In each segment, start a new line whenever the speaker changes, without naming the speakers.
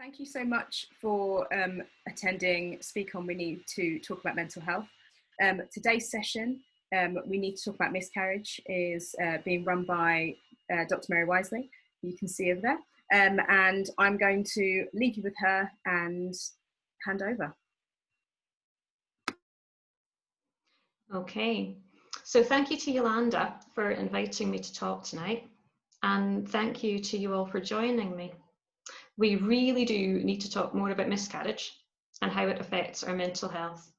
Thank you so much for attending Speak On. We need to talk about mental health. Today's session, we need to talk about miscarriage, is being run by Dr. Mary Wisely, who you can see over there. And I'm going to leave you with her and hand over.
Okay, so thank you to Yolanda for inviting me to talk tonight, and thank you to you all for joining me. We really do need to talk more about miscarriage and how it affects our mental health,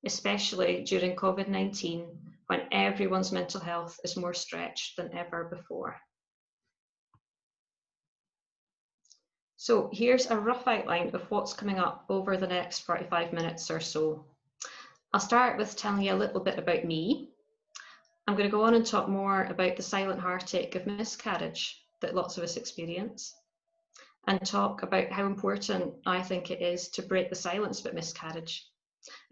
especially during COVID-19, when everyone's mental health is more stretched than ever before. So here's a rough outline of what's coming up over the next 45 minutes or so. I'll start with telling you a little bit about me. I'm going to go on and talk more about the silent heartache of miscarriage that lots of us experience, and talk about how important I think it is to break the silence about miscarriage.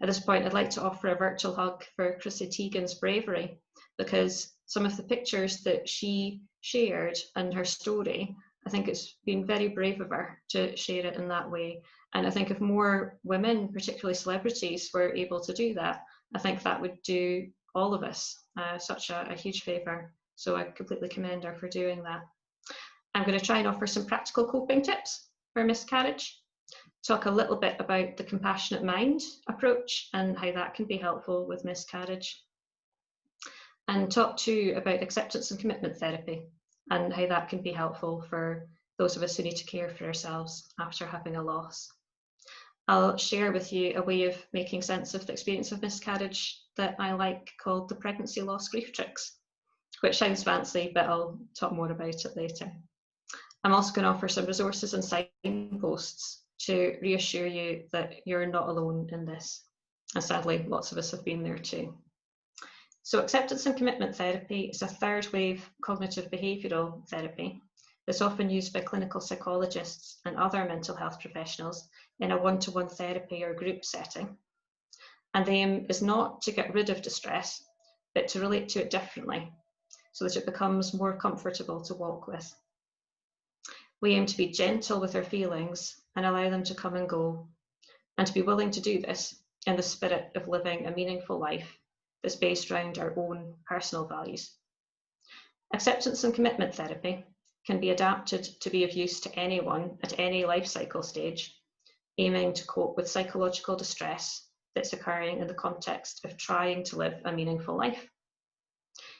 At this point, I'd like to offer a virtual hug for Chrissy Teigen's bravery, because some of the pictures that she shared and her story, I think it's been very brave of her to share it in that way. And I think if more women, particularly celebrities, were able to do that, I think that would do all of us such a huge favour. So I completely commend her for doing that. I'm going to try and offer some practical coping tips for miscarriage, talk a little bit about the compassionate mind approach and how that can be helpful with miscarriage, and talk too about acceptance and commitment therapy and how that can be helpful for those of us who need to care for ourselves after having a loss. I'll share with you a way of making sense of the experience of miscarriage that I like, called the pregnancy loss grief tricks, which sounds fancy, but I'll talk more about it later. I'm also going to offer some resources and signposts to reassure you that you're not alone in this. And sadly, lots of us have been there too. So acceptance and commitment therapy is a third wave cognitive behavioural therapy that's often used by clinical psychologists and other mental health professionals in a one-to-one therapy or group setting. And the aim is not to get rid of distress, but to relate to it differently so that it becomes more comfortable to walk with. We aim to be gentle with our feelings and allow them to come and go, and to be willing to do this in the spirit of living a meaningful life that's based around our own personal values. Acceptance and commitment therapy can be adapted to be of use to anyone at any life cycle stage, aiming to cope with psychological distress that's occurring in the context of trying to live a meaningful life.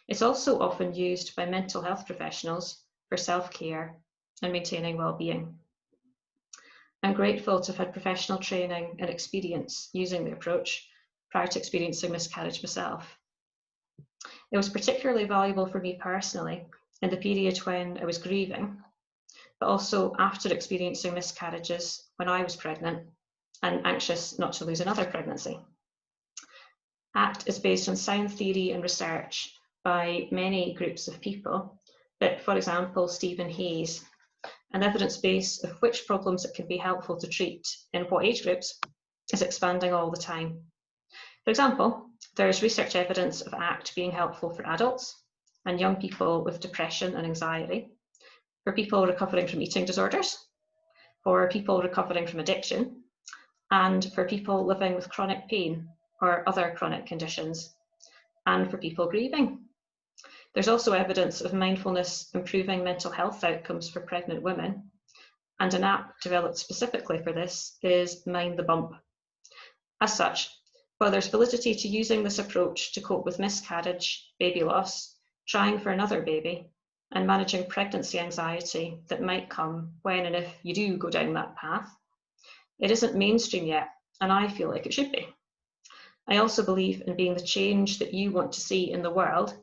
It's also often used by mental health professionals for self-care and maintaining well-being. I'm grateful to have had professional training and experience using the approach prior to experiencing miscarriage myself. It was particularly valuable for me personally in the period when I was grieving, but also after experiencing miscarriages when I was pregnant and anxious not to lose another pregnancy. ACT is based on sound theory and research by many groups of people, but for example, Stephen Hayes, an evidence base of which problems it can be helpful to treat in what age groups is expanding all the time. For example, there is research evidence of ACT being helpful for adults and young people with depression and anxiety, for people recovering from eating disorders, for people recovering from addiction, and for people living with chronic pain or other chronic conditions, and for people grieving. There's also evidence of mindfulness improving mental health outcomes for pregnant women, and an app developed specifically for this is Mind the Bump. As such, while there's validity to using this approach to cope with miscarriage, baby loss, trying for another baby, and managing pregnancy anxiety that might come when and if you do go down that path, it isn't mainstream yet, and I feel like it should be. I also believe in being the change that you want to see in the world,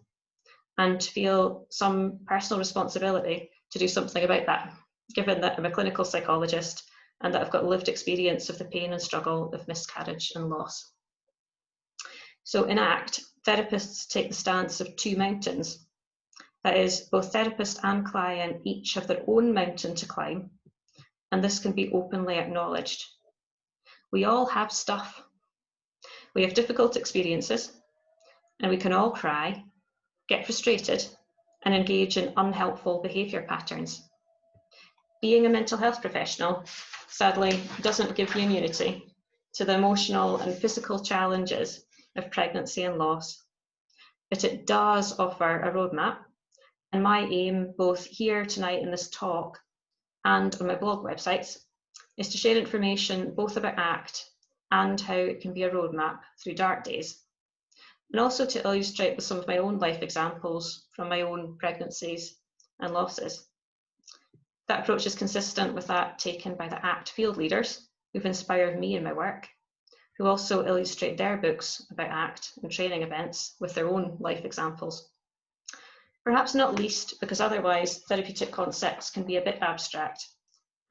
and feel some personal responsibility to do something about that, given that I'm a clinical psychologist and that I've got lived experience of the pain and struggle of miscarriage and loss. So in ACT, therapists take the stance of two mountains. That is, both therapist and client each have their own mountain to climb, and this can be openly acknowledged. We all have stuff. We have difficult experiences, and we can all cry, get frustrated, and engage in unhelpful behaviour patterns. Being a mental health professional sadly, doesn't give you immunity to the emotional and physical challenges of pregnancy and loss, but it does offer a roadmap. And my aim, both here tonight in this talk and on my blog websites, is to share information both about ACT and how it can be a roadmap through dark days, and also to illustrate with some of my own life examples from my own pregnancies and losses. That approach is consistent with that taken by the ACT field leaders who've inspired me in my work, who also illustrate their books about ACT and training events with their own life examples. Perhaps not least because otherwise therapeutic concepts can be a bit abstract,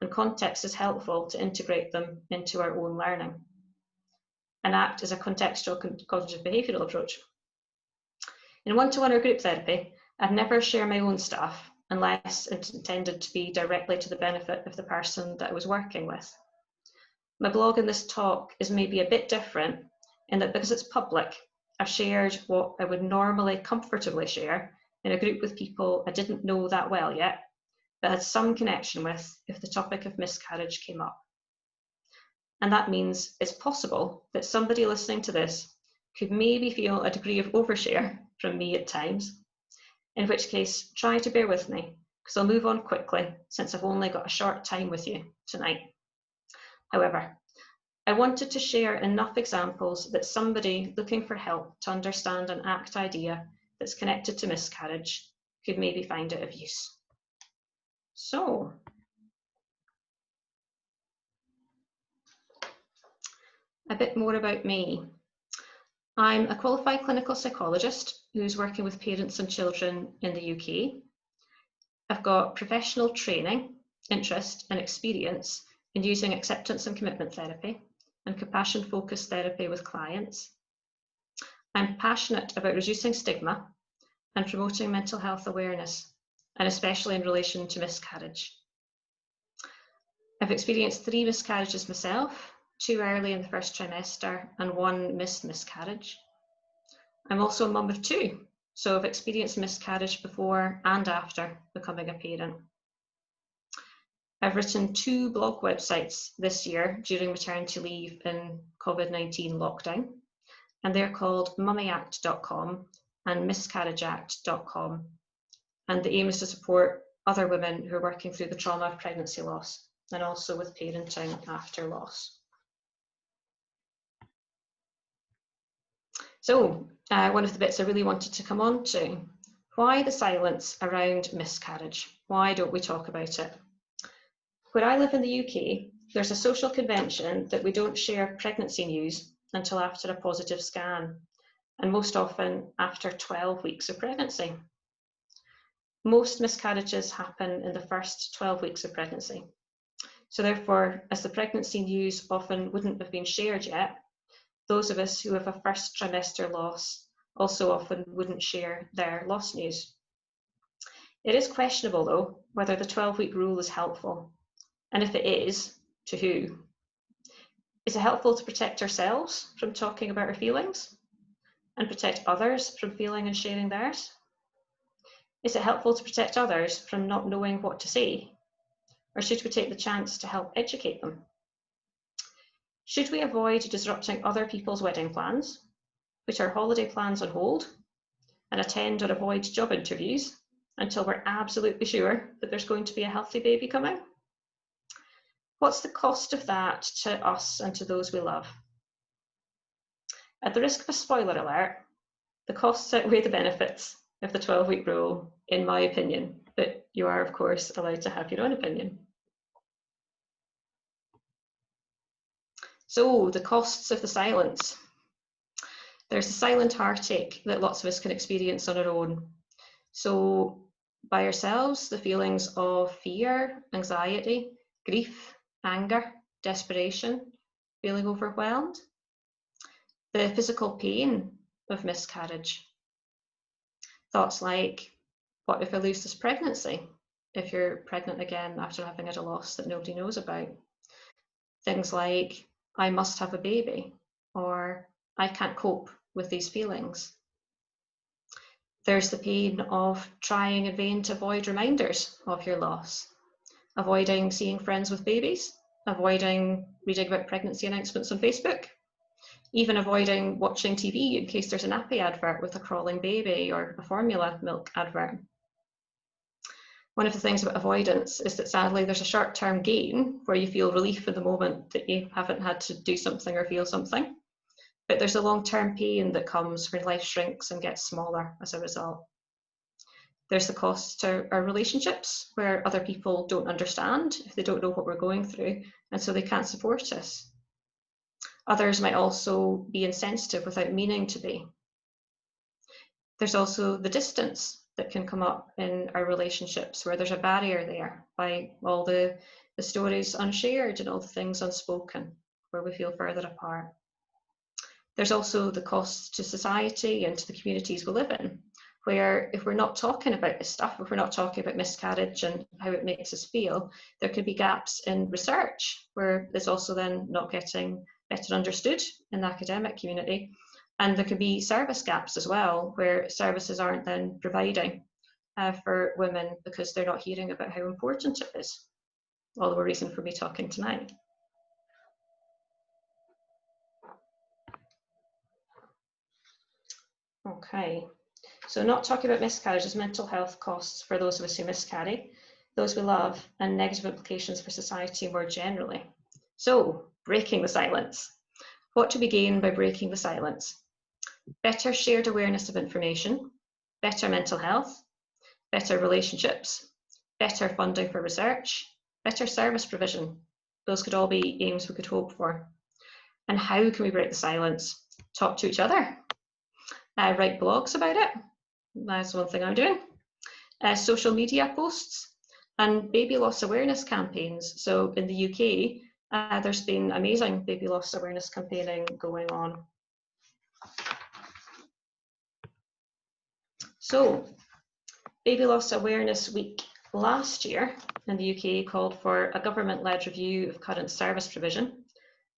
and context is helpful to integrate them into our own learning. And ACT is a contextual cognitive behavioural approach. In one-to-one or group therapy, I'd never share my own stuff unless it's intended to be directly to the benefit of the person that I was working with. My blog in this talk is maybe a bit different in that because it's public, I've shared what I would normally comfortably share in a group with people I didn't know that well yet, but had some connection with if the topic of miscarriage came up. And that means it's possible that somebody listening to this could maybe feel a degree of overshare from me at times, in which case try to bear with me, because I'll move on quickly since I've only got a short time with you tonight. However, I wanted to share enough examples that somebody looking for help to understand an ACT idea that's connected to miscarriage could maybe find it of use. So, a bit more about me. I'm a qualified clinical psychologist who's working with parents and children in the UK. I've got professional training, interest and experience in using acceptance and commitment therapy and compassion-focused therapy with clients. I'm passionate about reducing stigma and promoting mental health awareness, and especially in relation to miscarriage. I've experienced 3 miscarriages myself, 2 early in the first trimester and 1 missed miscarriage. I'm also a mum of 2, so I've experienced miscarriage before and after becoming a parent. I've written 2 blog websites this year during maternity leave in COVID-19 lockdown, and they're called mummyact.com and miscarriageact.com. And the aim is to support other women who are working through the trauma of pregnancy loss and also with parenting after loss. So one of the bits I really wanted to come on to, why the silence around miscarriage? Why don't we talk about it? Where I live in the UK, there's a social convention that we don't share pregnancy news until after a positive scan, and most often after 12 weeks of pregnancy. Most miscarriages happen in the first 12 weeks of pregnancy. So therefore, as the pregnancy news often wouldn't have been shared yet, those of us who have a first trimester loss also often wouldn't share their loss news. It is questionable though, whether the 12-week rule is helpful. And if it is, to who? Is it helpful to protect ourselves from talking about our feelings and protect others from feeling and sharing theirs? Is it helpful to protect others from not knowing what to say? Or should we take the chance to help educate them? Should we avoid disrupting other people's wedding plans, put our holiday plans on hold, and attend or avoid job interviews until we're absolutely sure that there's going to be a healthy baby coming? What's the cost of that to us and to those we love? At the risk of a spoiler alert, the costs outweigh the benefits of the 12-week rule, in my opinion, but you are, of course, allowed to have your own opinion. So, the costs of the silence. There's a silent heartache that lots of us can experience on our own. So, by ourselves, the feelings of fear, anxiety, grief, anger, desperation, feeling overwhelmed. The physical pain of miscarriage. Thoughts like, what if I lose this pregnancy? If you're pregnant again after having had a loss that nobody knows about. Things like, I must have a baby, or I can't cope with these feelings. There's the pain of trying in vain to avoid reminders of your loss, avoiding seeing friends with babies, avoiding reading about pregnancy announcements on Facebook, even avoiding watching TV in case there's a nappy advert with a crawling baby or a formula milk advert. One of the things about avoidance is that sadly there's a short-term gain where you feel relief in the moment that you haven't had to do something or feel something, but there's a long-term pain that comes when life shrinks and gets smaller as a result. There's the cost to our relationships, where other people don't understand if they don't know what we're going through, and so they can't support us. Others might also be insensitive without meaning to be. There's also the distance that can come up in our relationships, where there's a barrier there by all the stories unshared and all the things unspoken, where we feel further apart. There's also the costs to society and to the communities we live in, where if we're not talking about this stuff, if we're not talking about miscarriage and how it makes us feel, there could be gaps in research, where it's also then not getting better understood in the academic community. And there could be service gaps as well, where services aren't then providing for women because they're not hearing about how important it is. All the reason for me talking tonight. Okay, so not talking about miscarriage is mental health costs for those of us who miscarry, those we love, and negative implications for society more generally. So, breaking the silence. What do we gain by breaking the silence? Better shared awareness of information, better mental health, better relationships, better funding for research, better service provision. Those could all be aims we could hope for. And how can we break the silence? Talk to each other. Write blogs about it. That's one thing I'm doing. Social media posts and baby loss awareness campaigns. So in the UK, there's been amazing baby loss awareness campaigning going on. So, Baby Loss Awareness Week last year in the UK called for a government-led review of current service provision,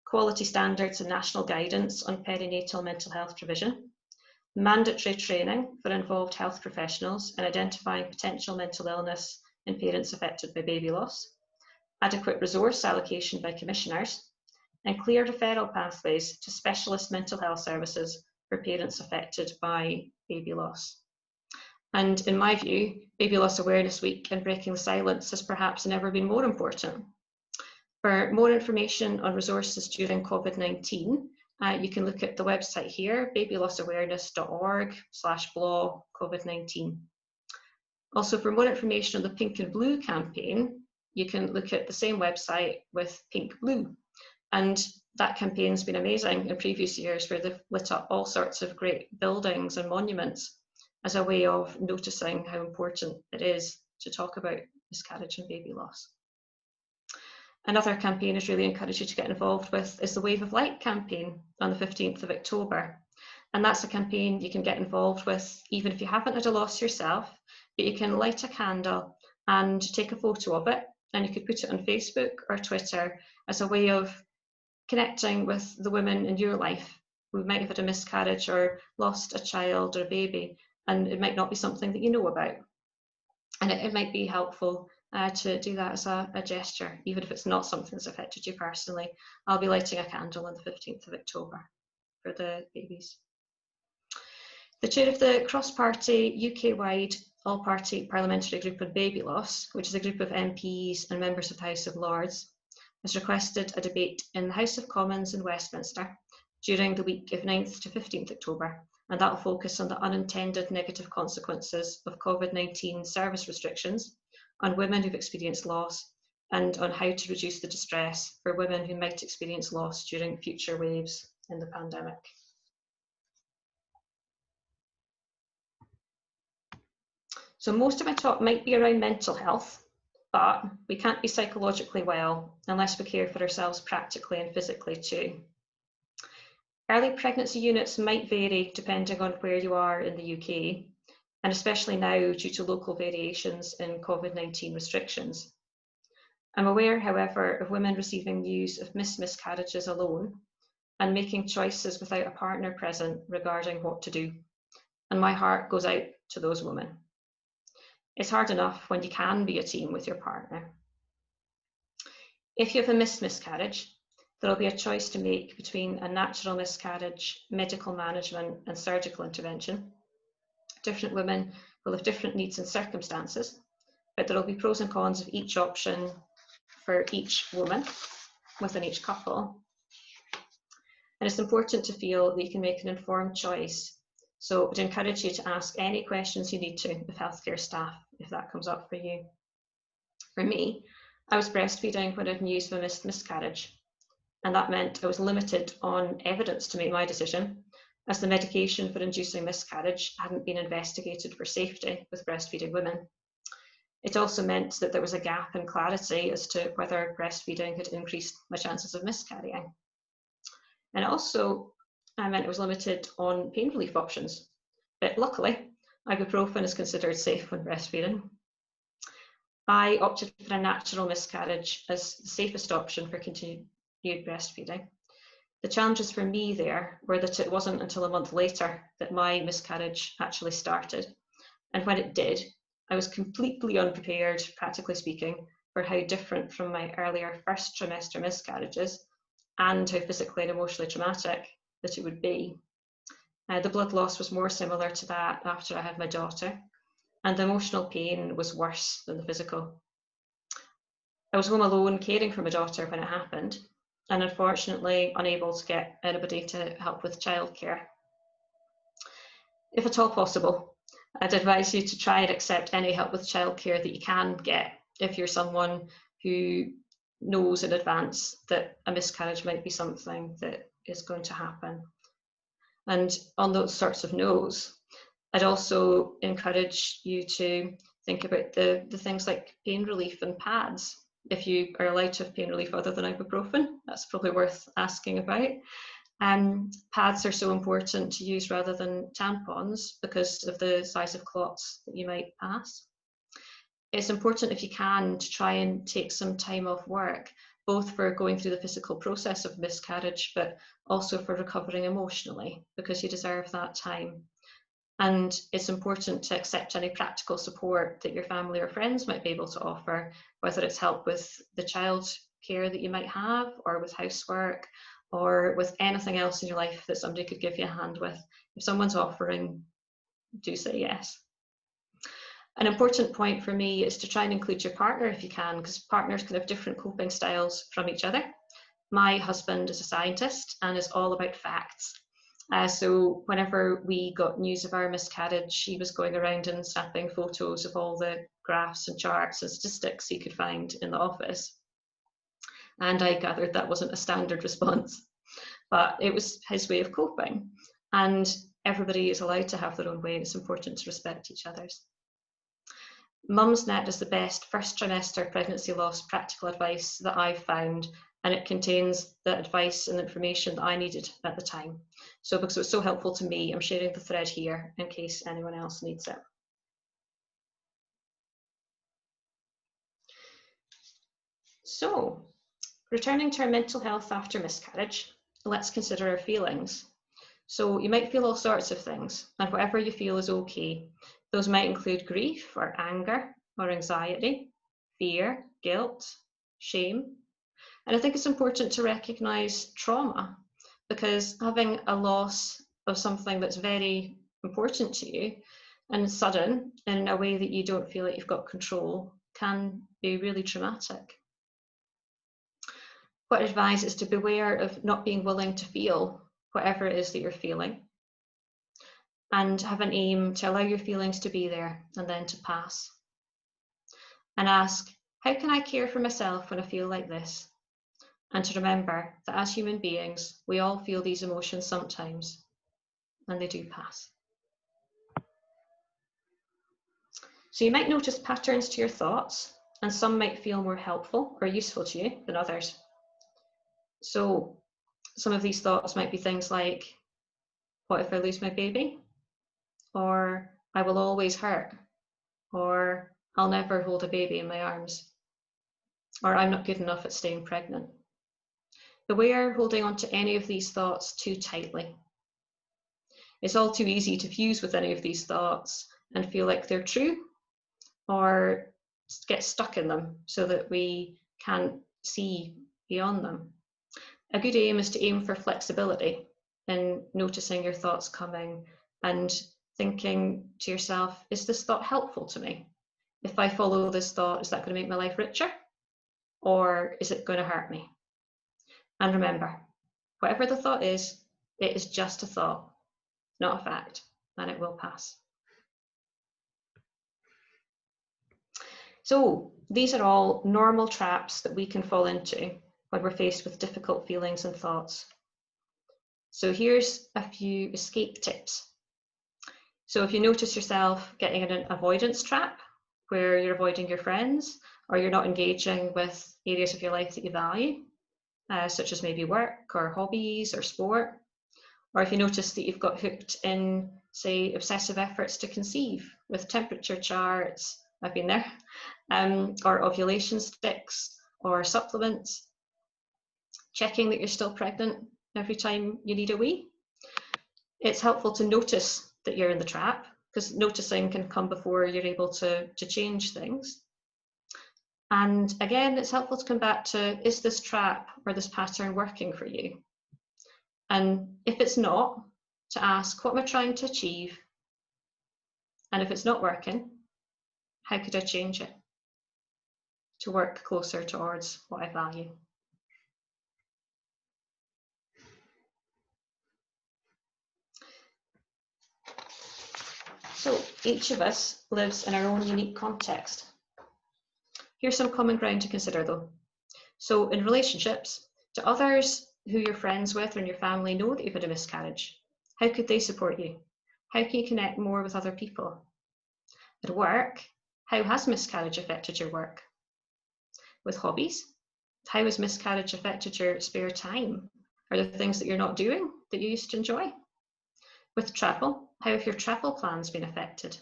quality standards and national guidance on perinatal mental health provision, mandatory training for involved health professionals in identifying potential mental illness in parents affected by baby loss, adequate resource allocation by commissioners, and clear referral pathways to specialist mental health services for parents affected by baby loss. And in my view, Baby Loss Awareness Week and breaking the silence has perhaps never been more important. For more information on resources during COVID-19, you can look at the website here, babylossawareness.org/blog COVID-19. Also, for more information on the Pink and Blue campaign, you can look at the same website with Pink Blue. And that campaign's been amazing in previous years, where they've lit up all sorts of great buildings and monuments as a way of noticing how important it is to talk about miscarriage and baby loss. Another campaign I really encourage you to get involved with is the Wave of Light campaign on the 15th of October. And that's a campaign you can get involved with even if you haven't had a loss yourself, but you can light a candle and take a photo of it, and you could put it on Facebook or Twitter as a way of connecting with the women in your life who might have had a miscarriage or lost a child or a baby, and it might not be something that you know about. And it might be helpful to do that as a gesture, even if it's not something that's affected you personally. I'll be lighting a candle on the 15th of October for the babies. The chair of the cross-party, UK-wide, all-party parliamentary group on baby loss, which is a group of MPs and members of the House of Lords, has requested a debate in the House of Commons in Westminster during the week of 9th to 15th October, and that will focus on the unintended negative consequences of COVID-19 service restrictions on women who've experienced loss, and on how to reduce the distress for women who might experience loss during future waves in the pandemic. So most of my talk might be around mental health, but we can't be psychologically well unless we care for ourselves practically and physically too. Early pregnancy units might vary depending on where you are in the UK, and especially now due to local variations in COVID-19 restrictions. I'm aware, however, of women receiving news of miscarriages alone and making choices without a partner present regarding what to do, and my heart goes out to those women. It's hard enough when you can be a team with your partner. If you have a missed miscarriage, there will be a choice to make between a natural miscarriage, medical management, and surgical intervention. Different women will have different needs and circumstances, but there will be pros and cons of each option for each woman within each couple. And it's important to feel that you can make an informed choice. So I would encourage you to ask any questions you need to of healthcare staff if that comes up for you. For me, I was breastfeeding when I had news of a missed miscarriage, and that meant I was limited on evidence to make my decision, as the medication for inducing miscarriage hadn't been investigated for safety with breastfeeding women. It also meant that there was a gap in clarity as to whether breastfeeding had increased my chances of miscarrying. And it also meant I was limited on pain relief options. But luckily, ibuprofen is considered safe when breastfeeding. I opted for a natural miscarriage as the safest option for continued breastfeeding. The challenges for me there were that it wasn't until a month later that my miscarriage actually started. And when it did, I was completely unprepared, practically speaking, for how different from my earlier first trimester miscarriages and how physically and emotionally traumatic that it would be. The blood loss was more similar to that after I had my daughter, and the emotional pain was worse than the physical. I was home alone caring for my daughter when it happened, and unfortunately unable to get anybody to help with childcare. If at all possible, I'd advise you to try and accept any help with childcare that you can get if you're someone who knows in advance that a miscarriage might be something that is going to happen. And on those sorts of notes, I'd also encourage you to think about the things like pain relief and pads. If you are allowed to have pain relief other than ibuprofen, that's probably worth asking about. Pads are so important to use rather than tampons because of the size of clots that you might pass. It's important, if you can, to try and take some time off work, both for going through the physical process of miscarriage, but also for recovering emotionally, because you deserve that time. And it's important to accept any practical support that your family or friends might be able to offer, whether it's help with the child care that you might have, or with housework, or with anything else in your life that somebody could give you a hand with. If someone's offering, do say yes. An important point for me is to try and include your partner if you can, because partners can have different coping styles from each other. My husband is a scientist and is all about facts. So whenever we got news of our miscarriage, he was going around and snapping photos of all the graphs and charts and statistics he could find in the office. And I gathered that wasn't a standard response, but it was his way of coping. And everybody is allowed to have their own way, and it's important to respect each other's. Mumsnet is the best first trimester pregnancy loss practical advice that I've found, and it contains the advice and information that I needed at the time. So because it was so helpful to me, I'm sharing the thread here in case anyone else needs it. So, returning to our mental health after miscarriage, let's consider our feelings. So you might feel all sorts of things, and whatever you feel is okay. Those might include grief or anger or anxiety, fear, guilt, shame. And I think it's important to recognise trauma, because having a loss of something that's very important to you and sudden in a way that you don't feel like you've got control can be really traumatic. What I advise is to beware of not being willing to feel whatever it is that you're feeling, and have an aim to allow your feelings to be there and then to pass. And ask, how can I care for myself when I feel like this? And to remember that as human beings, we all feel these emotions sometimes, and they do pass. So you might notice patterns to your thoughts, and some might feel more helpful or useful to you than others. So some of these thoughts might be things like, what if I lose my baby? Or I will always hurt, or I'll never hold a baby in my arms, or I'm not good enough at staying pregnant. Beware holding on to any of these thoughts too tightly. It's all too easy to fuse with any of these thoughts and feel like they're true, or get stuck in them so that we can't see beyond them. A good aim is to aim for flexibility in noticing your thoughts coming and thinking to yourself, is this thought helpful to me? If I follow this thought, is that going to make my life richer? Or is it going to hurt me? And remember, whatever the thought is, it is just a thought, not a fact, and it will pass. So these are all normal traps that we can fall into when we're faced with difficult feelings and thoughts. So here's a few escape tips. So if you notice yourself getting in an avoidance trap, where you're avoiding your friends, or you're not engaging with areas of your life that you value, such as maybe work or hobbies or sport, or if you notice that you've got hooked in, say, obsessive efforts to conceive with temperature charts, I've been there, or ovulation sticks or supplements, checking that you're still pregnant every time you need a wee. It's helpful to notice that you're in the trap, because noticing can come before you're able to change things. And again, it's helpful to come back to, is this trap or this pattern working for you? And if it's not, to ask, what am I trying to achieve? And if it's not working, how could I change it to work closer towards what I value? So each of us lives in our own unique context. Here's some common ground to consider though. So in relationships, do others who you're friends with or in your family know that you've had a miscarriage? How could they support you? How can you connect more with other people? At work, how has miscarriage affected your work? With hobbies, how has miscarriage affected your spare time? Are there things that you're not doing that you used to enjoy? With travel, how have your travel plans been affected?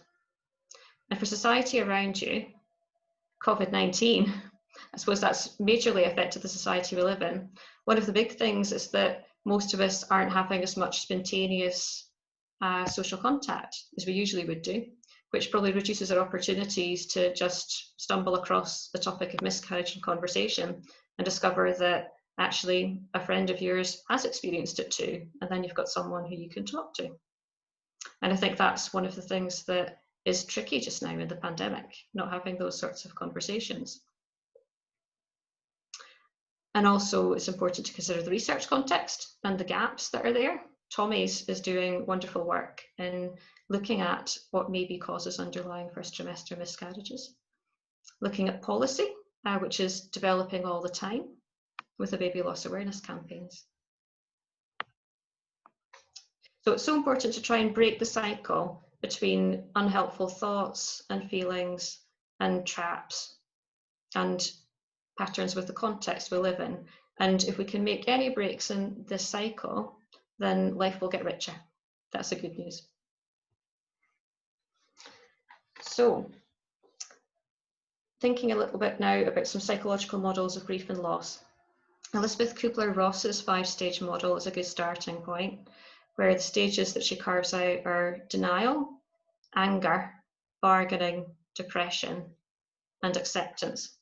And for society around you, COVID-19, I suppose that's majorly affected the society we live in. One of the big things is that most of us aren't having as much spontaneous social contact as we usually would do, which probably reduces our opportunities to just stumble across the topic of miscarriage in conversation and discover that actually a friend of yours has experienced it too, and then you've got someone who you can talk to. And I think that's one of the things that is tricky just now in the pandemic, not having those sorts of conversations. And also it's important to consider the research context and the gaps that are there. Tommy's is doing wonderful work in looking at what maybe causes underlying first trimester miscarriages, looking at policy, which is developing all the time with the baby loss awareness campaigns. So it's so important to try and break the cycle between unhelpful thoughts and feelings and traps and patterns with the context we live in. And if we can make any breaks in this cycle, then life will get richer. That's the good news. So, thinking a little bit now about some psychological models of grief and loss. Elizabeth Kubler-Ross's 5-stage model is a good starting point, where the stages that she carves out are denial, anger, bargaining, depression, and acceptance.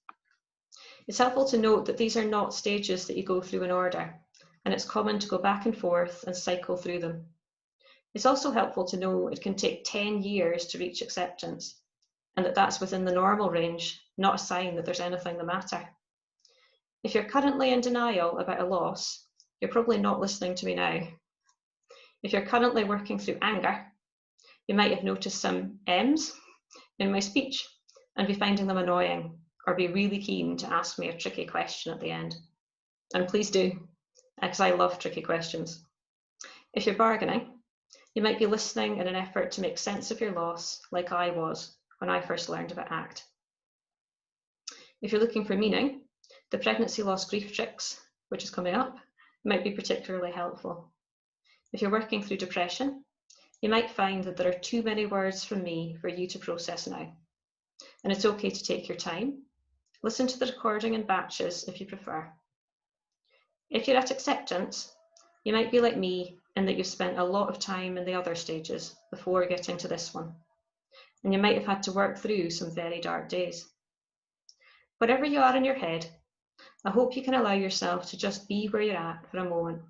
It's helpful to note that these are not stages that you go through in order, and it's common to go back and forth and cycle through them. It's also helpful to know it can take 10 years to reach acceptance, and that that's within the normal range, not a sign that there's anything the matter. If you're currently in denial about a loss, you're probably not listening to me now. If you're currently working through anger, you might have noticed some M's in my speech and be finding them annoying, or be really keen to ask me a tricky question at the end. And please do, because I love tricky questions. If you're bargaining, you might be listening in an effort to make sense of your loss, like I was when I first learned about ACT. If you're looking for meaning, the pregnancy loss grief tricks, which is coming up, might be particularly helpful. If you're working through depression, you might find that there are too many words from me for you to process now. And it's okay to take your time. Listen to the recording in batches if you prefer. If you're at acceptance, you might be like me in that you've spent a lot of time in the other stages before getting to this one. And you might have had to work through some very dark days. Wherever you are in your head, I hope you can allow yourself to just be where you're at for a moment.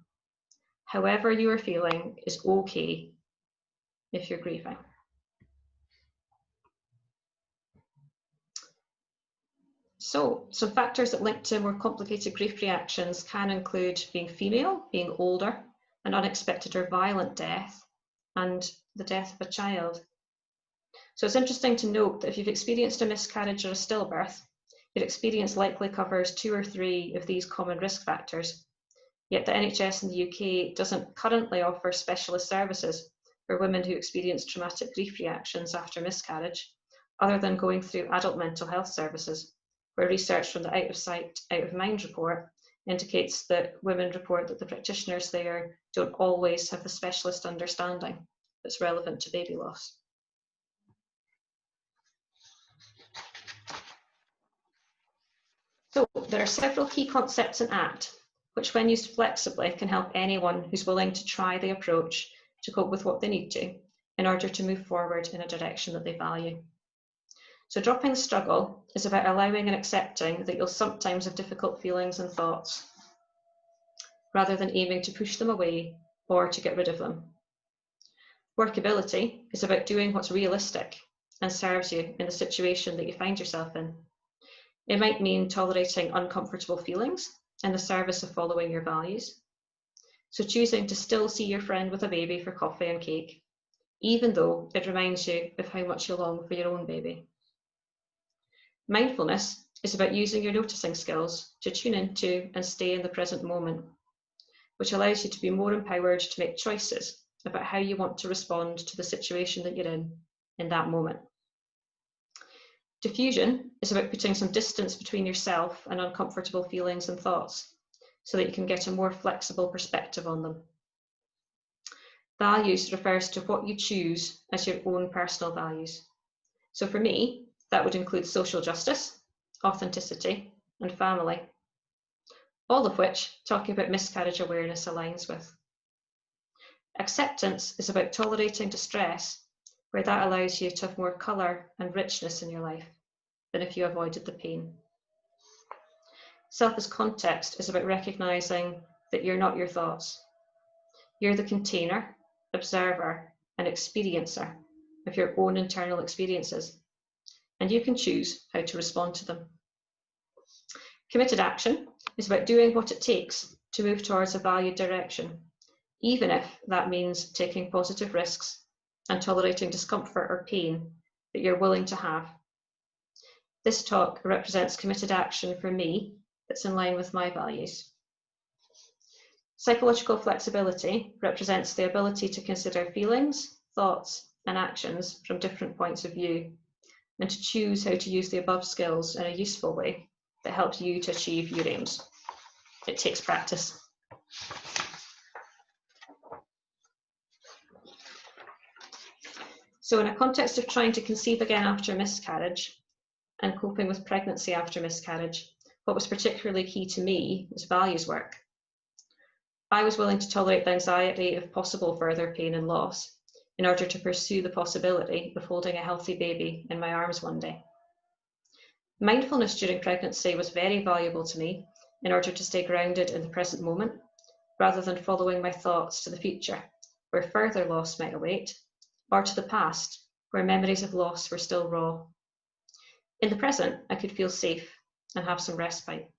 However you are feeling is okay if you're grieving. So, some factors that link to more complicated grief reactions can include being female, being older, an unexpected or violent death, and the death of a child. So it's interesting to note that if you've experienced a miscarriage or a stillbirth, your experience likely covers 2 or 3 of these common risk factors. Yet the NHS in the UK doesn't currently offer specialist services for women who experience traumatic grief reactions after miscarriage, other than going through adult mental health services, where research from the Out of Sight, Out of Mind report indicates that women report that the practitioners there don't always have the specialist understanding that's relevant to baby loss. So there are several key concepts in ACT, which when used flexibly can help anyone who's willing to try the approach to cope with what they need to in order to move forward in a direction that they value. So dropping the struggle is about allowing and accepting that you'll sometimes have difficult feelings and thoughts, rather than aiming to push them away or to get rid of them. Workability is about doing what's realistic and serves you in the situation that you find yourself in. It might mean tolerating uncomfortable feelings in the service of following your values. So choosing to still see your friend with a baby for coffee and cake, even though it reminds you of how much you long for your own baby. Mindfulness is about using your noticing skills to tune into and stay in the present moment, which allows you to be more empowered to make choices about how you want to respond to the situation that you're in that moment. Diffusion is about putting some distance between yourself and uncomfortable feelings and thoughts so that you can get a more flexible perspective on them. Values refers to what you choose as your own personal values. So for me, that would include social justice, authenticity, and family, all of which talking about miscarriage awareness aligns with. Acceptance is about tolerating distress, where that allows you to have more colour and richness in your life than if you avoided the pain. Self as context is about recognising that you're not your thoughts. You're the container, observer, and experiencer of your own internal experiences, and you can choose how to respond to them. Committed action is about doing what it takes to move towards a valued direction, even if that means taking positive risks and tolerating discomfort or pain that you're willing to have. This talk represents committed action for me that's in line with my values. Psychological flexibility represents the ability to consider feelings, thoughts, and actions from different points of view, and to choose how to use the above skills in a useful way that helps you to achieve your aims. It takes practice. So in a context of trying to conceive again after miscarriage and coping with pregnancy after miscarriage, what was particularly key to me was values work. I was willing to tolerate the anxiety of possible further pain and loss in order to pursue the possibility of holding a healthy baby in my arms one day. Mindfulness during pregnancy was very valuable to me in order to stay grounded in the present moment, rather than following my thoughts to the future, where further loss might await, or to the past, where memories of loss were still raw. In the present, I could feel safe and have some respite.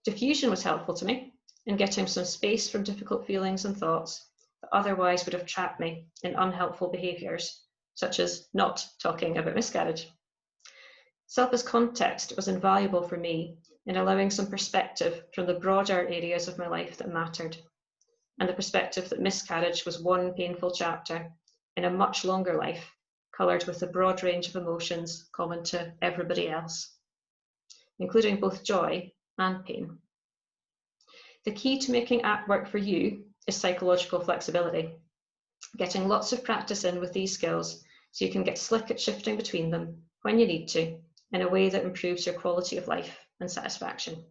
Diffusion was helpful to me in getting some space from difficult feelings and thoughts that otherwise would have trapped me in unhelpful behaviours, such as not talking about miscarriage. Self as context was invaluable for me in allowing some perspective from the broader areas of my life that mattered, and the perspective that miscarriage was one painful chapter in a much longer life, coloured with a broad range of emotions common to everybody else, including both joy and pain. The key to making ACT work for you is psychological flexibility, getting lots of practice in with these skills so you can get slick at shifting between them when you need to in a way that improves your quality of life and satisfaction.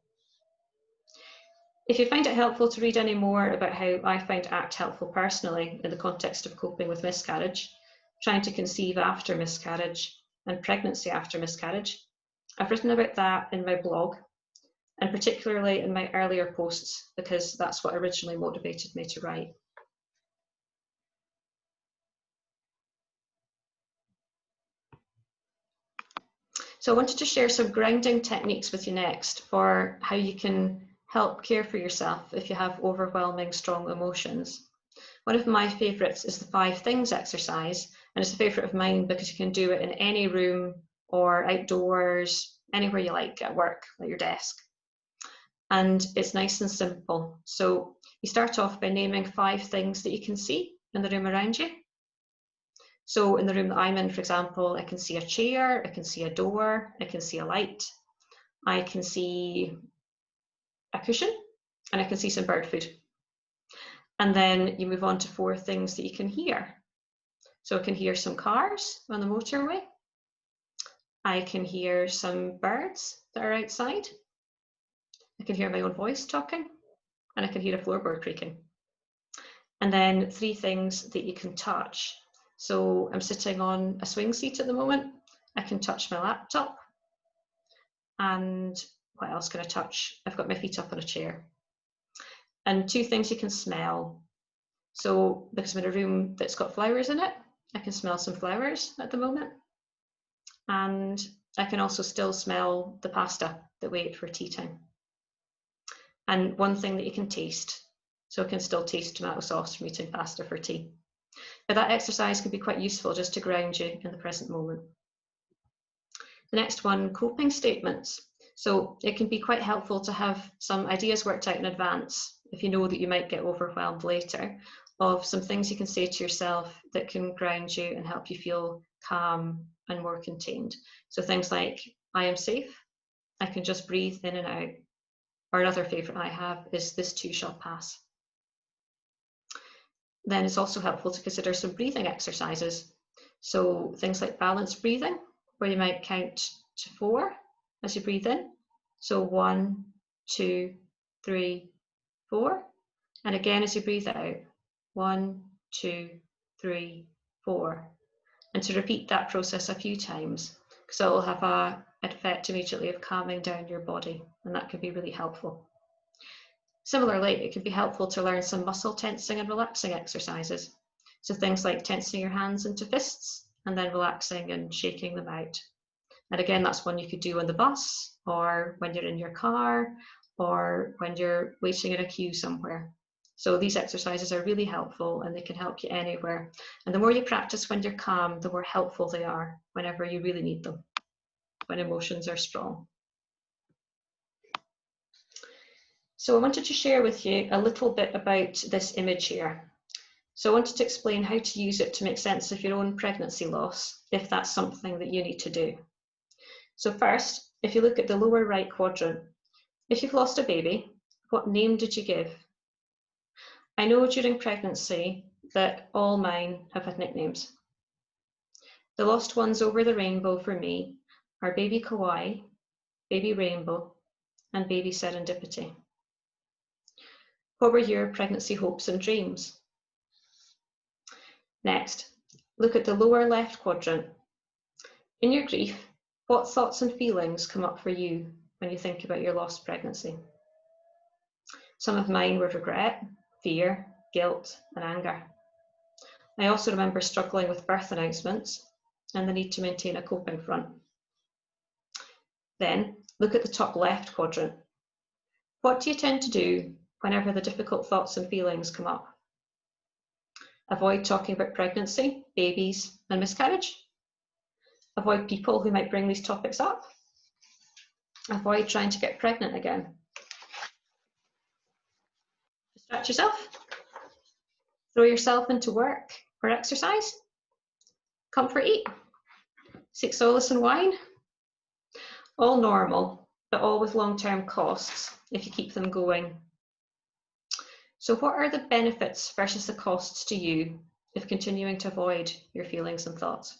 If you find it helpful to read any more about how I find ACT helpful personally in the context of coping with miscarriage, trying to conceive after miscarriage, and pregnancy after miscarriage, I've written about that in my blog, and particularly in my earlier posts, because that's what originally motivated me to write. So I wanted to share some grounding techniques with you next for how you can help care for yourself if you have overwhelming, strong emotions. One of my favourites is the 5 things exercise, and it's a favourite of mine because you can do it in any room or outdoors, anywhere you like, at work, at your desk. And it's nice and simple. So you start off by naming 5 things that you can see in the room around you. So in the room that I'm in, for example, I can see a chair, I can see a door, I can see a light, I can see a cushion, and I can see some bird food. And then you move on to 4 things that you can hear. So I can hear some cars on the motorway. I can hear some birds that are outside. I can hear my own voice talking, and I can hear a floorboard creaking. And then 3 things that you can touch. So I'm sitting on a swing seat at the moment. I can touch my laptop. And what else can I touch? I've got my feet up on a chair. And 2 things you can smell. So because I'm in a room that's got flowers in it, I can smell some flowers at the moment. And I can also still smell the pasta that we ate for tea time. And 1 thing that you can taste. So I can still taste tomato sauce from eating pasta for tea. But that exercise can be quite useful just to ground you in the present moment. The next one, coping statements. So it can be quite helpful to have some ideas worked out in advance, if you know that you might get overwhelmed later, of some things you can say to yourself that can ground you and help you feel calm and more contained. So things like, I am safe, I can just breathe in and out. Or another favourite I have is, this too shall pass. Then it's also helpful to consider some breathing exercises. So things like balanced breathing, where you might count to 4 as you breathe in. So 1, 2, 3, 4. And again as you breathe out, 1, 2, 3, 4. And to repeat that process a few times, because it will have an effect immediately of calming down your body, and that can be really helpful. Similarly, it can be helpful to learn some muscle tensing and relaxing exercises. So things like tensing your hands into fists and then relaxing and shaking them out. And again, that's one you could do on the bus, or when you're in your car, or when you're waiting in a queue somewhere. So these exercises are really helpful, and they can help you anywhere. And the more you practice when you're calm, the more helpful they are whenever you really need them, when emotions are strong. So I wanted to share with you a little bit about this image here. So I wanted to explain how to use it to make sense of your own pregnancy loss, if that's something that you need to do. So first, if you look at the lower right quadrant, if you've lost a baby, what name did you give? I know during pregnancy that all mine have had nicknames. The lost ones over the rainbow for me are Baby Kawaii, Baby Rainbow, and Baby Serendipity. What were your pregnancy hopes and dreams? Next, look at the lower left quadrant. In your grief, what thoughts and feelings come up for you when you think about your lost pregnancy? Some of mine were regret, fear, guilt, and anger. I also remember struggling with birth announcements and the need to maintain a coping front. Then, look at the top left quadrant. What do you tend to do whenever the difficult thoughts and feelings come up? Avoid talking about pregnancy, babies, and miscarriage. Avoid people who might bring these topics up. Avoid trying to get pregnant again. Distract yourself. Throw yourself into work or exercise. Comfort eat. Seek solace in wine. All normal, but all with long-term costs if you keep them going. So what are the benefits versus the costs to you of continuing to avoid your feelings and thoughts?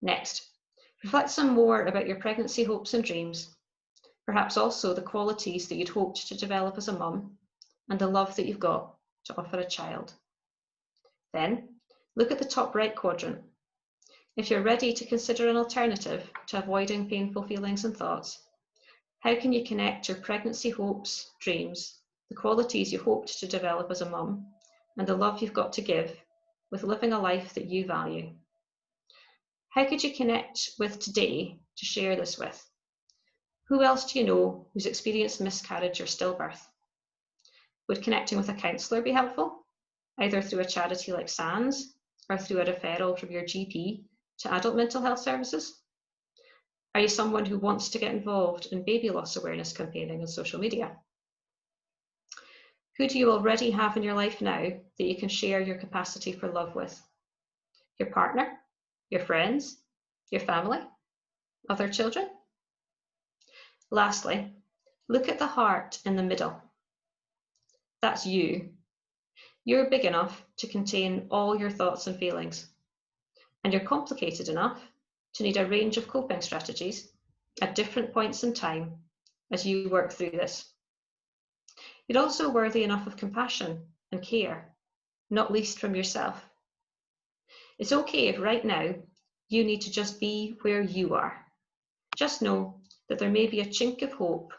Next, reflect some more about your pregnancy hopes and dreams, perhaps also the qualities that you'd hoped to develop as a mum and the love that you've got to offer a child. Then, look at the top right quadrant. If you're ready to consider an alternative to avoiding painful feelings and thoughts, How can you connect your pregnancy hopes, dreams, the qualities you hoped to develop as a mum, and the love you've got to give with living a life that you value? How could you connect with today to share this with? Who else do you know who's experienced miscarriage or stillbirth? Would connecting with a counsellor be helpful, either through a charity like SANS or through a referral from your GP to adult mental health services? Are you someone who wants to get involved in baby loss awareness campaigning on social media? Who do you already have in your life now that you can share your capacity for love with? Your partner, your friends, your family, other children? Lastly, look at the heart in the middle. That's you. You're big enough to contain all your thoughts and feelings, and you're complicated enough to need a range of coping strategies at different points in time as you work through this. You're also worthy enough of compassion and care, not least from yourself. It's okay if right now you need to just be where you are. Just know that there may be a chink of hope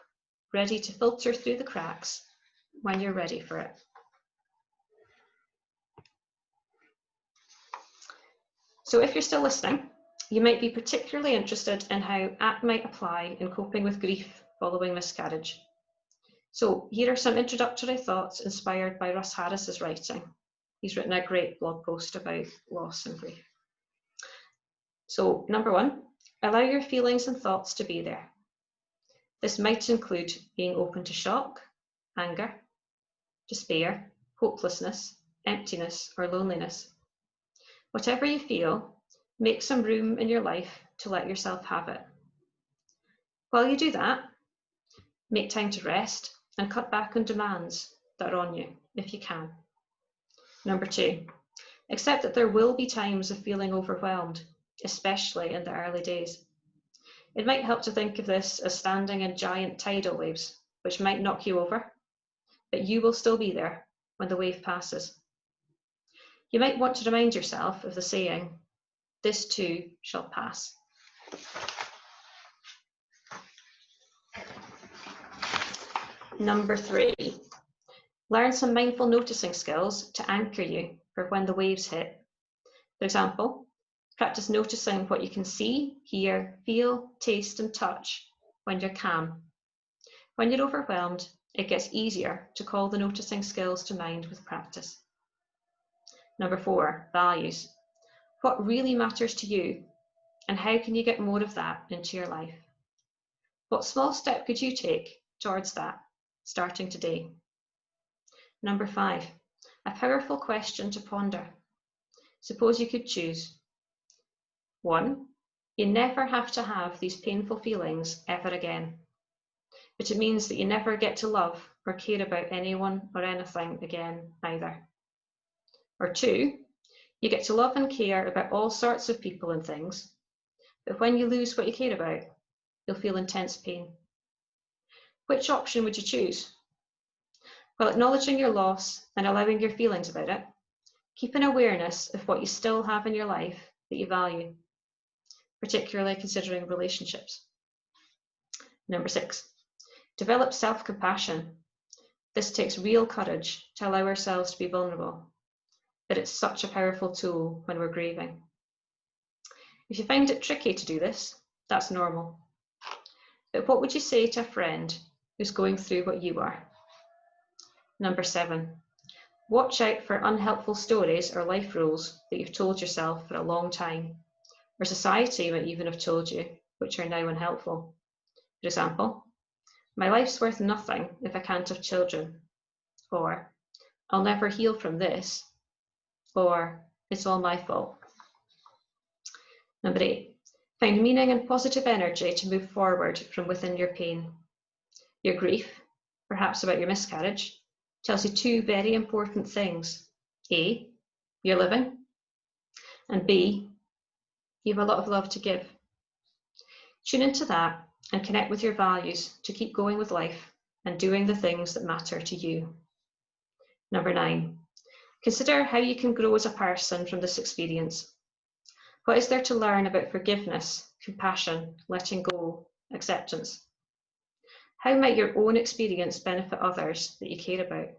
ready to filter through the cracks when you're ready for it. So if you're still listening, you might be particularly interested in how ACT might apply in coping with grief following miscarriage. So here are some introductory thoughts inspired by Russ Harris's writing. He's written a great blog post about loss and grief. So number one, allow your feelings and thoughts to be there. This might include being open to shock, anger, despair, hopelessness, emptiness, or loneliness. Whatever you feel, make some room in your life to let yourself have it. While you do that, make time to rest and cut back on demands that are on you, if you can. Number two, accept that there will be times of feeling overwhelmed, especially in the early days. It might help to think of this as standing in giant tidal waves, which might knock you over, but you will still be there when the wave passes. You might want to remind yourself of the saying, "This too shall pass." Number three, learn some mindful noticing skills to anchor you for when the waves hit. For example, practice noticing what you can see, hear, feel, taste, and touch when you're calm. When you're overwhelmed, it gets easier to call the noticing skills to mind with practice. Number four, values. What really matters to you, and how can you get more of that into your life? What small step could you take towards that, starting today? Number five, a powerful question to ponder. Suppose you could choose. 1, you never have to have these painful feelings ever again, but it means that you never get to love or care about anyone or anything again either. Or 2, you get to love and care about all sorts of people and things, but when you lose what you care about, you'll feel intense pain. Which option would you choose? While acknowledging your loss and allowing your feelings about it, keep an awareness of what you still have in your life that you value, particularly considering relationships. Number 6, develop self-compassion. This takes real courage to allow ourselves to be vulnerable, but it's such a powerful tool when we're grieving. If you find it tricky to do this, that's normal. But what would you say to a friend who's going through what you are? Number 7, watch out for unhelpful stories or life rules that you've told yourself for a long time, or society might even have told you, which are now unhelpful. For example, my life's worth nothing if I can't have children, or I'll never heal from this, or it's all my fault. Number 8, find meaning and positive energy to move forward from within your pain. Your grief, perhaps about your miscarriage, tells you 2 very important things. A, you're living, and B, you have a lot of love to give. Tune into that and connect with your values to keep going with life and doing the things that matter to you. Number 9, consider how you can grow as a person from this experience. What is there to learn about forgiveness, compassion, letting go, acceptance? How might your own experience benefit others that you care about?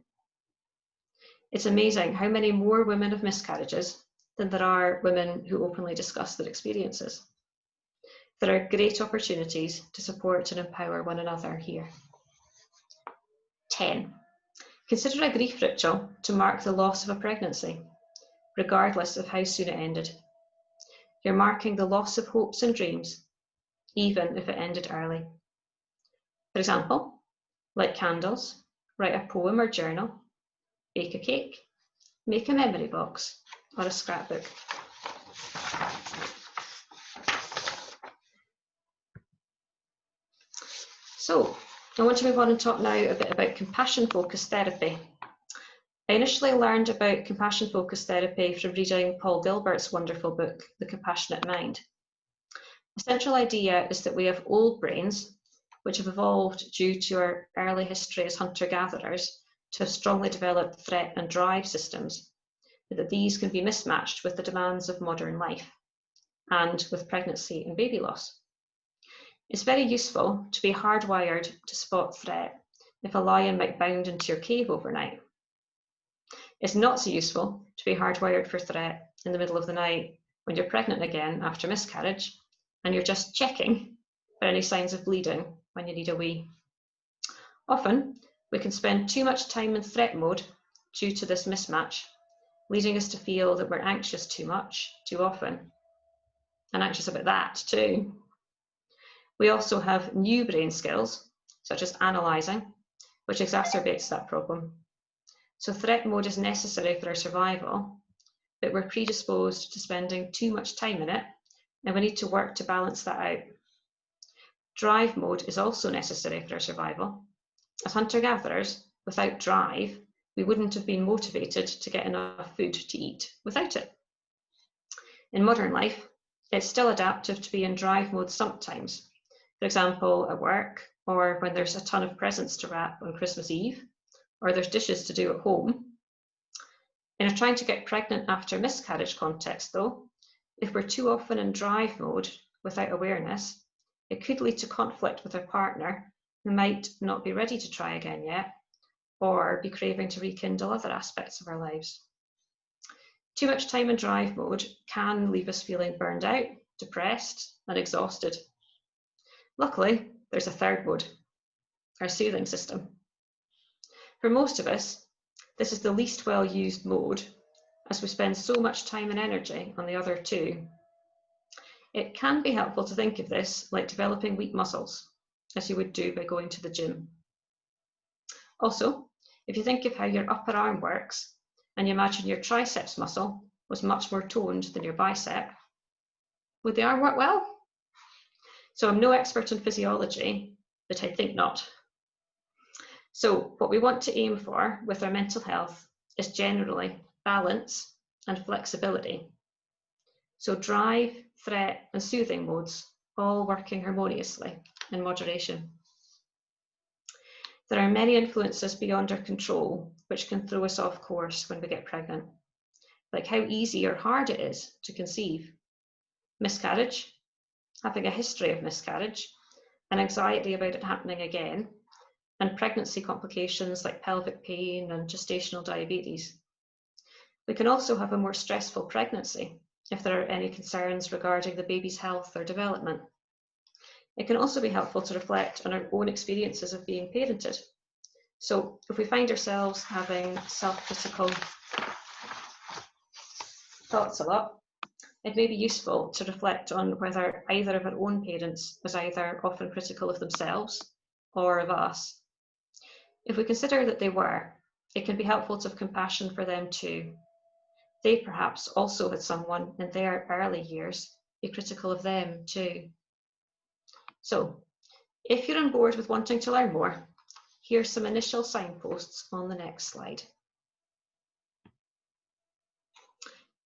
It's amazing how many more women have miscarriages than there are women who openly discuss their experiences. There are great opportunities to support and empower one another here. 10. Consider a grief ritual to mark the loss of a pregnancy, regardless of how soon it ended. You're marking the loss of hopes and dreams, even if it ended early. For example, light candles, write a poem or journal, bake a cake, make a memory box, or a scrapbook. So, I want to move on and talk now a bit about compassion-focused therapy. I initially learned about compassion-focused therapy from reading Paul Gilbert's wonderful book, The Compassionate Mind. The central idea is that we have old brains, which have evolved due to our early history as hunter-gatherers to have strongly developed threat and drive systems, but that these can be mismatched with the demands of modern life and with pregnancy and baby loss. It's very useful to be hardwired to spot threat if a lion might bound into your cave overnight. It's not so useful to be hardwired for threat in the middle of the night when you're pregnant again after miscarriage and you're just checking for any signs of bleeding when you need a wee. Often, we can spend too much time in threat mode due to this mismatch, leading us to feel that we're anxious too much, too often, and anxious about that too. We also have new brain skills, such as analysing, which exacerbates that problem. So threat mode is necessary for our survival, but we're predisposed to spending too much time in it, and we need to work to balance that out. Drive mode is also necessary for our survival. As hunter-gatherers, without drive, we wouldn't have been motivated to get enough food to eat without it. In modern life, it's still adaptive to be in drive mode sometimes. For example, at work, or when there's a ton of presents to wrap on Christmas Eve, or there's dishes to do at home. In a trying to get pregnant after miscarriage context though, if we're too often in drive mode without awareness, it could lead to conflict with our partner who might not be ready to try again yet, or be craving to rekindle other aspects of our lives. Too much time in drive mode can leave us feeling burned out, depressed, and exhausted. Luckily, there's a third mode, our soothing system. For most of us, this is the least well-used mode, as we spend so much time and energy on the other two. It can be helpful to think of this like developing weak muscles, as you would do by going to the gym. Also, if you think of how your upper arm works, and you imagine your triceps muscle was much more toned than your bicep, would the arm work well? So I'm no expert in physiology, but I think not. So what we want to aim for with our mental health is generally balance and flexibility. So drive, threat, and soothing modes all working harmoniously in moderation. There are many influences beyond our control which can throw us off course when we get pregnant, like how easy or hard it is to conceive, miscarriage, having a history of miscarriage, and anxiety about it happening again, and pregnancy complications like pelvic pain and gestational diabetes. We can also have a more stressful pregnancy if there are any concerns regarding the baby's health or development. It can also be helpful to reflect on our own experiences of being parented. So if we find ourselves having self-critical thoughts a lot, it may be useful to reflect on whether either of our own parents was either often critical of themselves or of us. If we consider that they were, it can be helpful to have compassion for them too. They perhaps also had someone in their early years be critical of them too. So, if you're on board with wanting to learn more, here's some initial signposts on the next slide.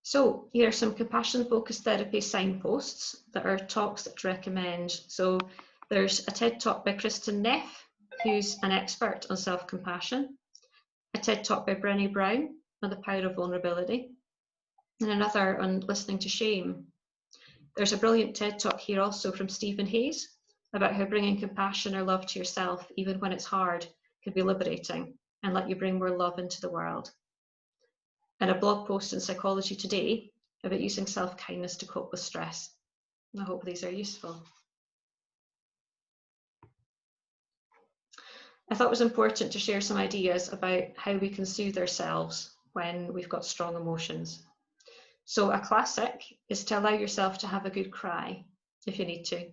So here are some compassion-focused therapy signposts that are talks that recommend. So there's a TED Talk by Kristen Neff, who's an expert on self-compassion, a TED Talk by Brené Brown on the power of vulnerability, and another on listening to shame. There's a brilliant TED Talk here also from Stephen Hayes about how bringing compassion or love to yourself, even when it's hard, could be liberating and let you bring more love into the world. And a blog post in Psychology Today about using self-kindness to cope with stress. I hope these are useful. I thought it was important to share some ideas about how we can soothe ourselves when we've got strong emotions. So a classic is to allow yourself to have a good cry if you need to.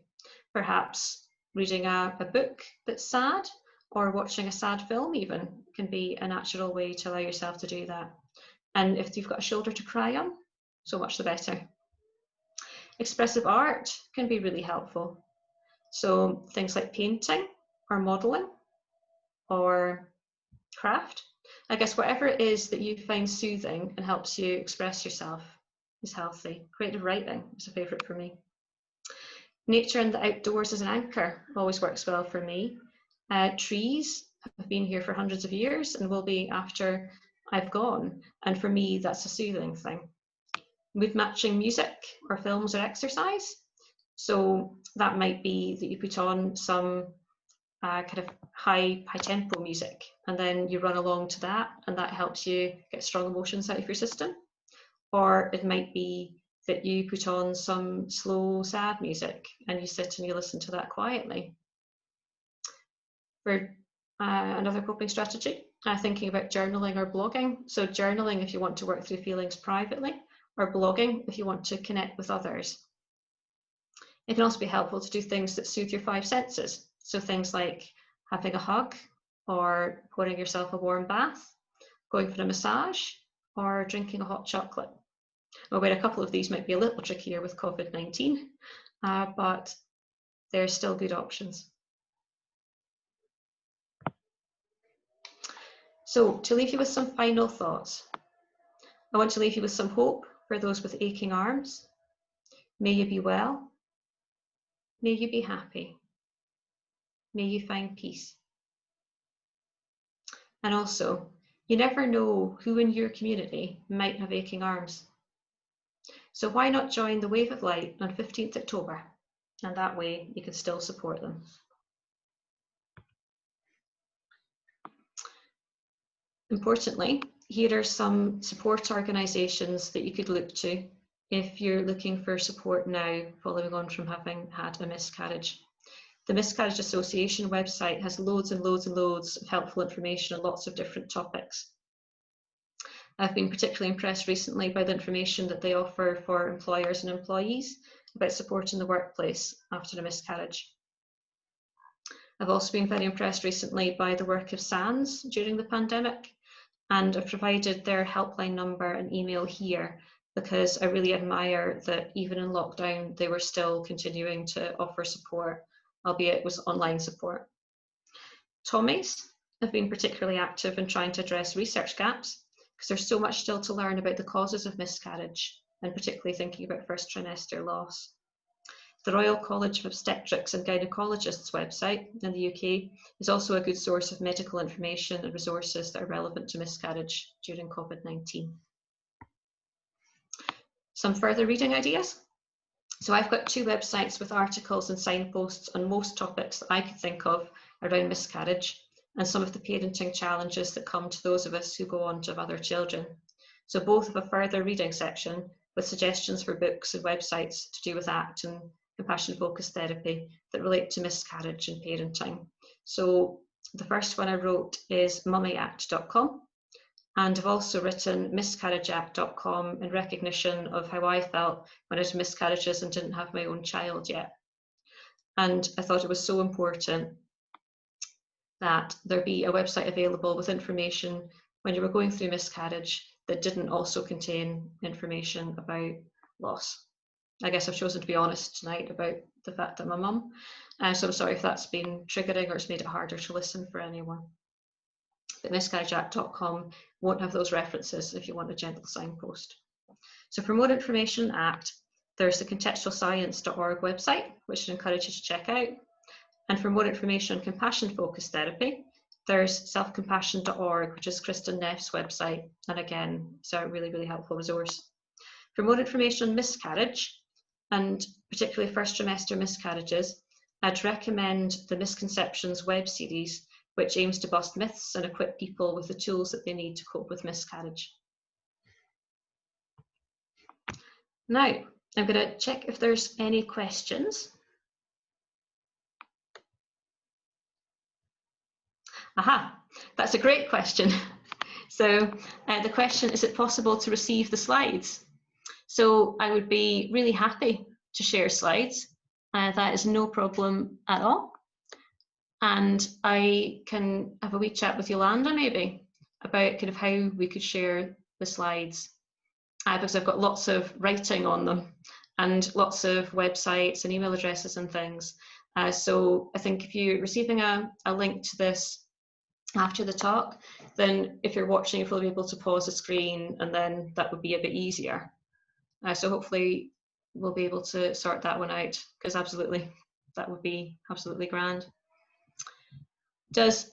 Perhaps reading a book that's sad, or watching a sad film even, can be a natural way to allow yourself to do that. And if you've got a shoulder to cry on, so much the better. Expressive art can be really helpful. So things like painting or modelling or craft. I guess whatever it is that you find soothing and helps you express yourself is healthy. Creative writing is a favourite for me. Nature and the outdoors as an anchor always works well for me. Trees have been here for hundreds of years and will be after I've gone. And for me, that's a soothing thing. Mood matching music or films or exercise. So that might be that you put on some kind of high tempo music and then you run along to that, and that helps you get strong emotions out of your system. Or it might be that you put on some slow, sad music and you sit and you listen to that quietly. For another coping strategy, thinking about journaling or blogging. So journaling if you want to work through feelings privately, or blogging if you want to connect with others. It can also be helpful to do things that soothe your five senses. So things like having a hug, or pouring yourself a warm bath, going for a massage, or drinking a hot chocolate. Well, a couple of these might be a little trickier with COVID-19, but they're still good options. So to leave you with some final thoughts, I want to leave you with some hope for those with aching arms. May you be well. May you be happy. May you find peace. And also, you never know who in your community might have aching arms. So why not join the Wave of Light on 15th October? And that way you can still support them. Importantly, here are some support organisations that you could look to if you're looking for support now following on from having had a miscarriage. The Miscarriage Association website has loads and loads and loads of helpful information on lots of different topics. I've been particularly impressed recently by the information that they offer for employers and employees about support in the workplace after a miscarriage. I've also been very impressed recently by the work of SANS during the pandemic, and I've provided their helpline number and email here because I really admire that even in lockdown they were still continuing to offer support, albeit it was online support. Tommy's have been particularly active in trying to address research gaps because there's so much still to learn about the causes of miscarriage, and particularly thinking about first trimester loss. The Royal College of Obstetrics and Gynecologists website in the UK is also a good source of medical information and resources that are relevant to miscarriage during COVID-19. Some further reading ideas. So I've got 2 websites with articles and signposts on most topics that I could think of around miscarriage and some of the parenting challenges that come to those of us who go on to have other children. So both have a further reading section with suggestions for books and websites to do with ACT and compassion focused therapy that relate to miscarriage and parenting. So the first one I wrote is mummyact.com, and I've also written miscarriageact.com in recognition of how I felt when I had miscarriages and didn't have my own child yet. And I thought it was so important that there be a website available with information when you were going through miscarriage that didn't also contain information about loss. I guess I've chosen to be honest tonight about the fact that I'm a mum, so I'm sorry if that's been triggering or it's made it harder to listen for anyone. But miscarriageact.com won't have those references if you want a gentle signpost. So for more information on ACT, there's the contextualscience.org website, which I encourage you to check out. And for more information on compassion-focused therapy, there's selfcompassion.org, which is Kristen Neff's website. And again, it's a really, really helpful resource. For more information on miscarriage, and particularly first trimester miscarriages, I'd recommend the Misconceptions web series, which aims to bust myths and equip people with the tools that they need to cope with miscarriage. Now, I'm going to check if there's any questions. Aha, that's a great question. So the question, is it possible to receive the slides? So I would be really happy to share slides. That is no problem at all. And I can have a wee chat with Yolanda maybe about kind of how we could share the slides. Because I've got lots of writing on them and lots of websites and email addresses and things. So I think if you're receiving a link to this after the talk, then if you're watching, you'll be able to pause the screen, and then that would be a bit easier. So hopefully we'll be able to sort that one out, because absolutely, that would be absolutely grand. Does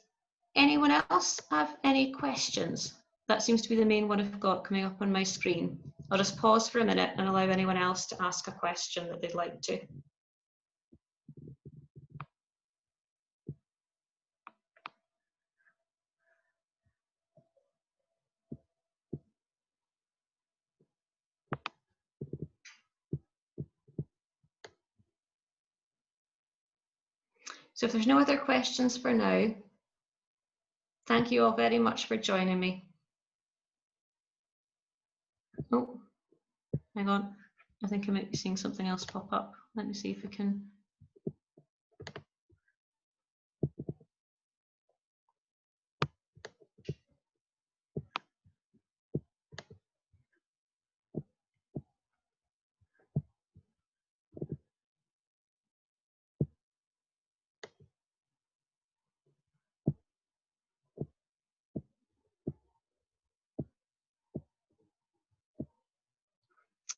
anyone else have any questions? That seems to be the main one I've got coming up on my screen. I'll just pause for a minute and allow anyone else to ask a question that they'd like to. So if there's no other questions for now, thank you all very much for joining me. Oh, hang on. I think I might be seeing something else pop up. Let me see if I can.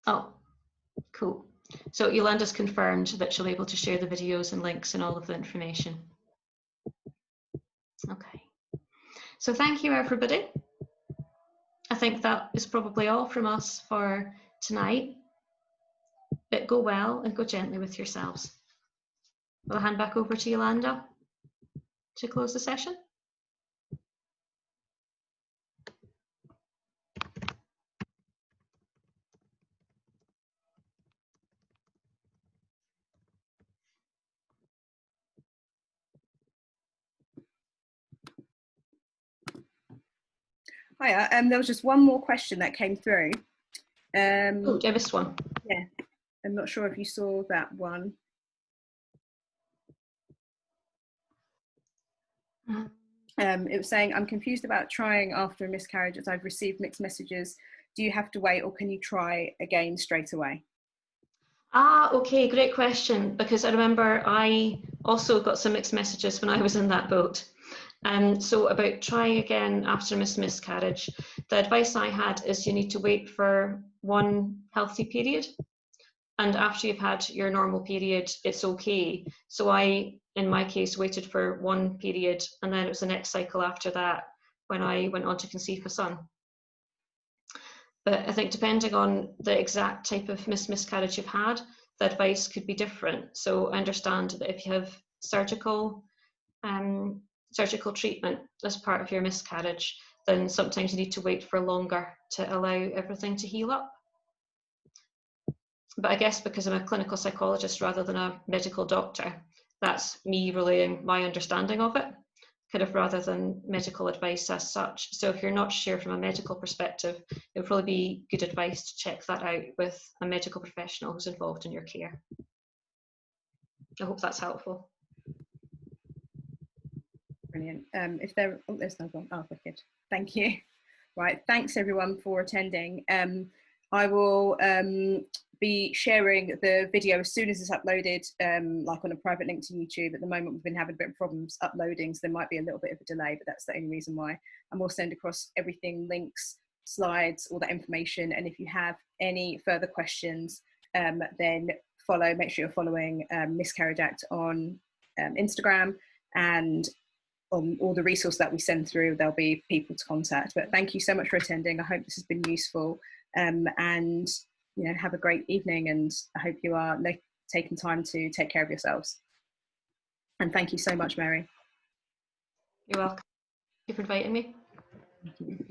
Oh, cool. So Yolanda's confirmed that she'll be able to share the videos and links and all of the information. Okay. So thank you, everybody. I think that is probably all from us for tonight. But go well and go gently with yourselves. I'll hand back over to Yolanda to close the session.
Hiya, there was just one more question that came through.
Oh, I missed one.
Yeah, I'm not sure if you saw that one. It was saying, I'm confused about trying after a miscarriage as I've received mixed messages. Do you have to wait, or can you try again straight away?
Ah, okay, great question, because I remember I also got some mixed messages when I was in that boat. So about trying again after a miscarriage, the advice I had is you need to wait for one healthy period. And after you've had your normal period, it's okay. So I, in my case, waited for one period, and then it was the next cycle after that when I went on to conceive a son. But I think depending on the exact type of miscarriage you've had, the advice could be different. So I understand that if you have surgical treatment as part of your miscarriage, then sometimes you need to wait for longer to allow everything to heal up. But I guess because I'm a clinical psychologist rather than a medical doctor, that's me relaying my understanding of it, kind of rather than medical advice as such. So if you're not sure from a medical perspective, it would probably be good advice to check that out with a medical professional who's involved in your care. I hope that's helpful.
Brilliant. If there, oh, there's another one. Oh, wicked. Thank you. Right, thanks everyone for attending. I will be sharing the video as soon as it's uploaded, like on a private link to YouTube. At the moment, we've been having a bit of problems uploading, so there might be a little bit of a delay, but that's the only reason why. And we'll send across everything, links, slides, all that information. And if you have any further questions, then make sure you're following Miscarriage Act on Instagram, and on all the resources that we send through, there'll be people to contact. But thank you so much for attending. I hope this has been useful, and have a great evening, and I hope you are taking time to take care of yourselves. And thank you so much, Mary.
You're welcome. Thank you for inviting me.
Thank you.